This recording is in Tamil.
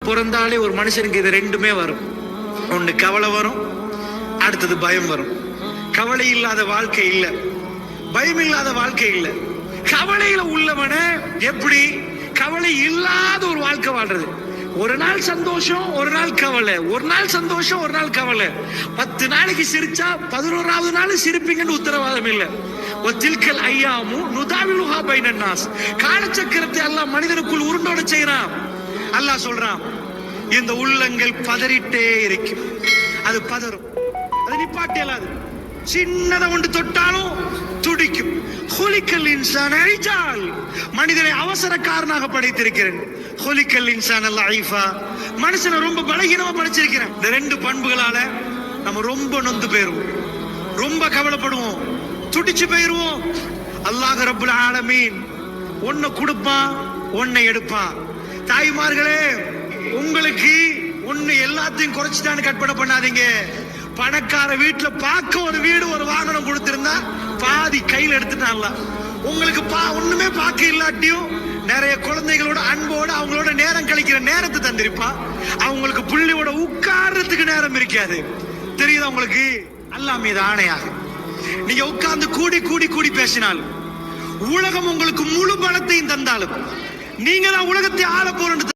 பிறந்தாலே ஒரு மனுஷனுக்கு இது ரெண்டுமே வரும். ஒண்ணு கவலை வரும், அடுத்தது பயம் வரும். கவலை இல்லாத வாழ்க்கை இல்ல, பயம் இல்லாத வாழ்க்கை இல்ல. கவலையில உள்ளவன எப்படி கவலை இல்லாத ஒரு வாழ்க்கை வாழ்றது? ஒரு நாள் சந்தோஷம், ஒரு நாள் கவலை, ஒரு நாள் சந்தோஷம், ஒரு நாள் கவலை. 10 நாளைக்கு சிரிச்சா 11வது நாள் சிரிப்பீங்கன்னு உத்தரவாதம் இல்ல. வத்தில்கல் ஐயாமு நுதாவிலுஹா பைனன் நாஸ். காலச்சக்கரத்தை அல்லாஹ் மனிதனுக்குள் உருண்டோட செய்யறான். அல்லாஹ் சொல்றான், இந்த உள்ளங்கள் பதறிட்டே இருக்கும். அது பதறும், அது நிப்பாட்டி இயலாது. சின்னதை ஒன்று தொட்டாலும் துடிக்கும். ஹுலிக்கல் இன்சான் அழிஜால். மனிதனை அவசரக்காரனாக படைத்திருக்கிறேன். ஹுலிக்கல் இன்சான் லைஃபா. மனுஷனை ரொம்ப பலகீனமா படைச்சிருக்கிறேன். இந்த 2 பண்புகளால நம்ம ரொம்ப நொந்து போயிருவோம், ரொம்ப கவலைப்படுவோம், துடிச்சு போயிருவோம். அல்லாஹ் ரப்புல் ஆலமீன் ஒன்ன கொடுப்பான், ஒன்னை எடுப்பான். தாய்மார்களே, உங்களுக்கு ஒண்ணு எல்லாத்தையும் குறைச்சிட்டான்னு கற்பனை பண்ணாதீங்க. பணக்கார வீட்டுல பார்க்க ஒரு வீடு, ஒரு வாகனம் கொடுத்திருந்தா பாதி கையில் எடுத்துட்டான்ல. உங்களுக்கு ஒண்ணுமே பார்க்க இல்லாட்டியும் நிறைய குழந்தைகளோட அன்போட அவங்களோட நேரம் கழிக்கிற நேரத்தை தந்திருப்பா. அவங்களுக்கு புள்ளியோட உட்கார்றதுக்கு நேரம் இருக்காது. தெரியுதா உங்களுக்கு? அல்லாஹ் மீது ஆணையாக நீங்க உட்கார்ந்து கூடி கூடி கூடி பேசினால், உலகம் உங்களுக்கு முழு பலத்தையும் தந்தாலும், நீங்க தான் உலகத்தை ஆள போறேன்னு